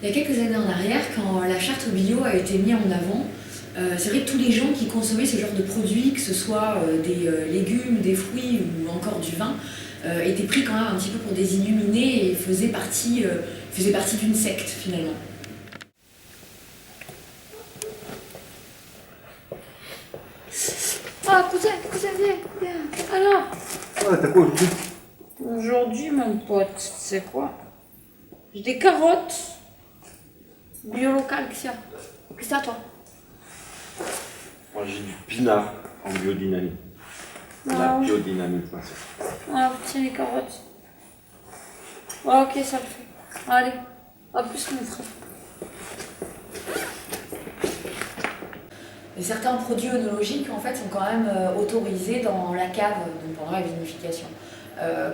Il y a quelques années en arrière, quand la charte bio a été mise en avant, c'est vrai que tous les gens qui consommaient ce genre de produits, que ce soit des légumes, des fruits ou encore du vin, étaient pris quand même un petit peu pour des illuminés et faisaient partie d'une secte finalement. Ah, cousin, viens. Alors, Ah, t'as quoi aujourd'hui? aujourd'hui, mon pote, c'est quoi? J'ai des carottes bio local, qu'est-ce qu'il y a? Qu'est-ce que t'as, toi? Moi, j'ai du pinard en biodynamie. La biodynamie, de toute façon. Ah, tiens, les carottes. Ah, ok, ça le fait. Allez, à plus, mon frère. Et certains produits œnologiques en fait sont quand même autorisés dans la cave, donc pendant la vinification.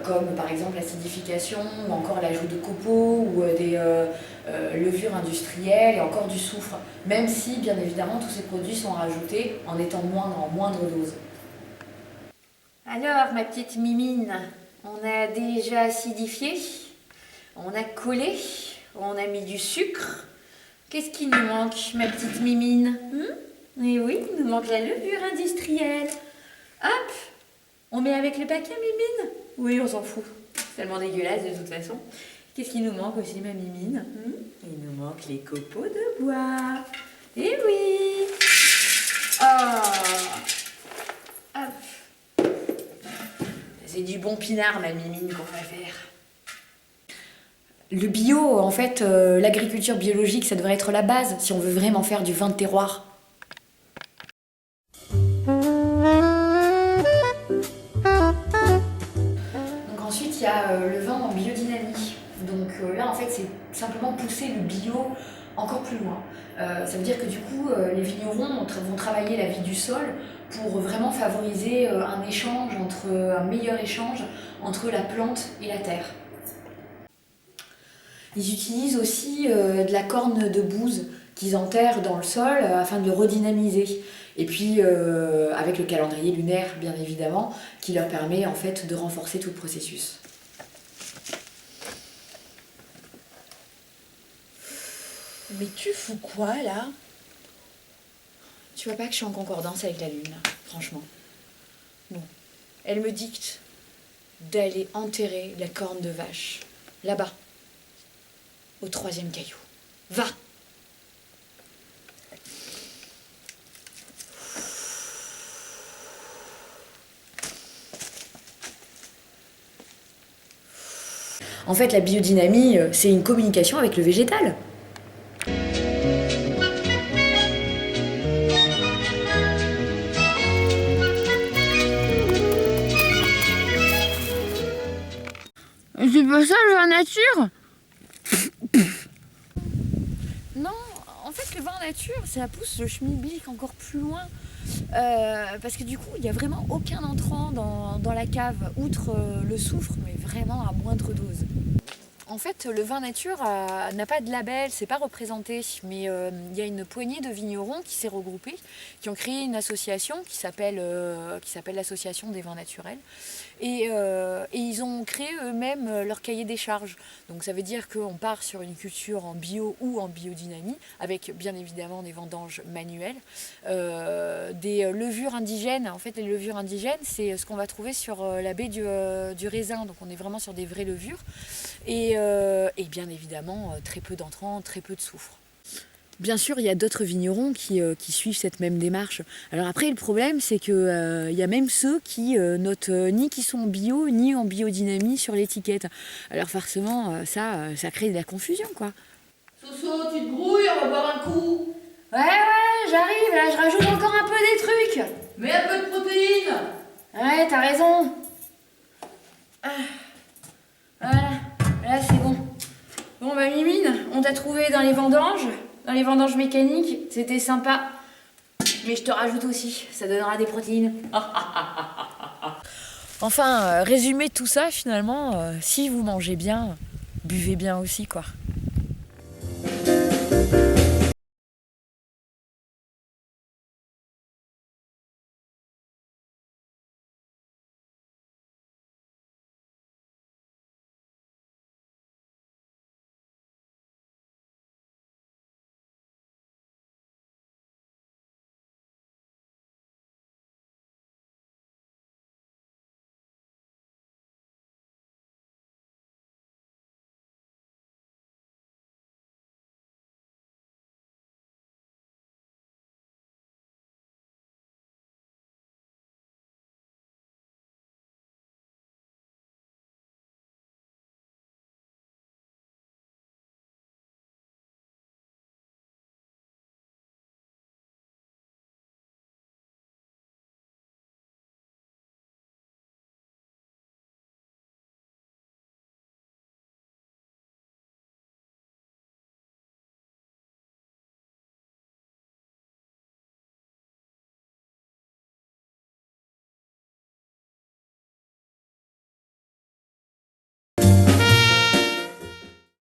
Comme par exemple l'acidification ou encore l'ajout de copeaux ou des levures industrielles et encore du soufre, même si bien évidemment tous ces produits sont rajoutés en étant en moindre dose. Alors, ma petite mimine, on a déjà acidifié, on a collé, on a mis du sucre. Qu'est-ce qui nous manque, ma petite mimine? Eh oui, il nous manque la levure industrielle. Hop, on met avec le paquet, mimine? Oui, on s'en fout. C'est tellement dégueulasse de toute façon. Qu'est-ce qui nous manque aussi, ma mimine? Il nous manque les copeaux de bois. Eh oui. Oh. Hop. C'est du bon pinard, ma mimine, qu'on va faire. Le bio, en fait, l'agriculture biologique, ça devrait être la base si on veut vraiment faire du vin de terroir. Donc ensuite, il y a le vin en biodynamie. Donc là, en fait, c'est simplement pousser le bio encore plus loin. Ça veut dire que du coup, les vignerons vont travailler la vie du sol pour vraiment favoriser un meilleur échange entre la plante et la terre. Ils utilisent aussi de la corne de bouse qu'ils enterrent dans le sol afin de le redynamiser. Et puis avec le calendrier lunaire, bien évidemment, qui leur permet en fait de renforcer tout le processus. Mais tu fous quoi, là? Tu vois pas que je suis en concordance avec la lune, là, franchement. Bon. Elle me dicte d'aller enterrer la corne de vache, là-bas, au 3e caillou. Va! En fait, la biodynamie, c'est une communication avec le végétal. C'est pas ça, le vin nature? Non, en fait, le vin nature, ça pousse le schmilblick encore plus loin. Parce que du coup, il n'y a vraiment aucun entrant dans la cave, outre le soufre, mais vraiment à moindre dose. En fait, le vin nature n'a pas de label, c'est pas représenté, mais il y a une poignée de vignerons qui s'est regroupée, qui ont créé une association qui s'appelle l'association des vins naturels. Et ils ont créé eux-mêmes leur cahier des charges. Donc ça veut dire qu'on part sur une culture en bio ou en biodynamie, avec bien évidemment des vendanges manuelles, des levures indigènes. En fait, les levures indigènes, c'est ce qu'on va trouver sur la baie du raisin. Donc on est vraiment sur des vraies levures. Et bien évidemment, très peu d'entrants, très peu de soufre. Bien sûr, il y a d'autres vignerons qui suivent cette même démarche. Alors après, le problème, c'est qu'il y a même ceux qui notent ni qui sont bio, ni en biodynamie sur l'étiquette. Alors forcément, ça crée de la confusion, quoi. Soso, tu te brouilles, on va boire un coup. Ouais, j'arrive, là, je rajoute encore un peu des trucs. Mets un peu de protéines. Ouais, t'as raison. Voilà, là c'est bon. Bon bah Mimine, on t'a trouvé dans les vendanges mécaniques, c'était sympa. Mais je te rajoute aussi, ça donnera des protéines. Enfin, résumé de tout ça finalement, si vous mangez bien, buvez bien aussi quoi.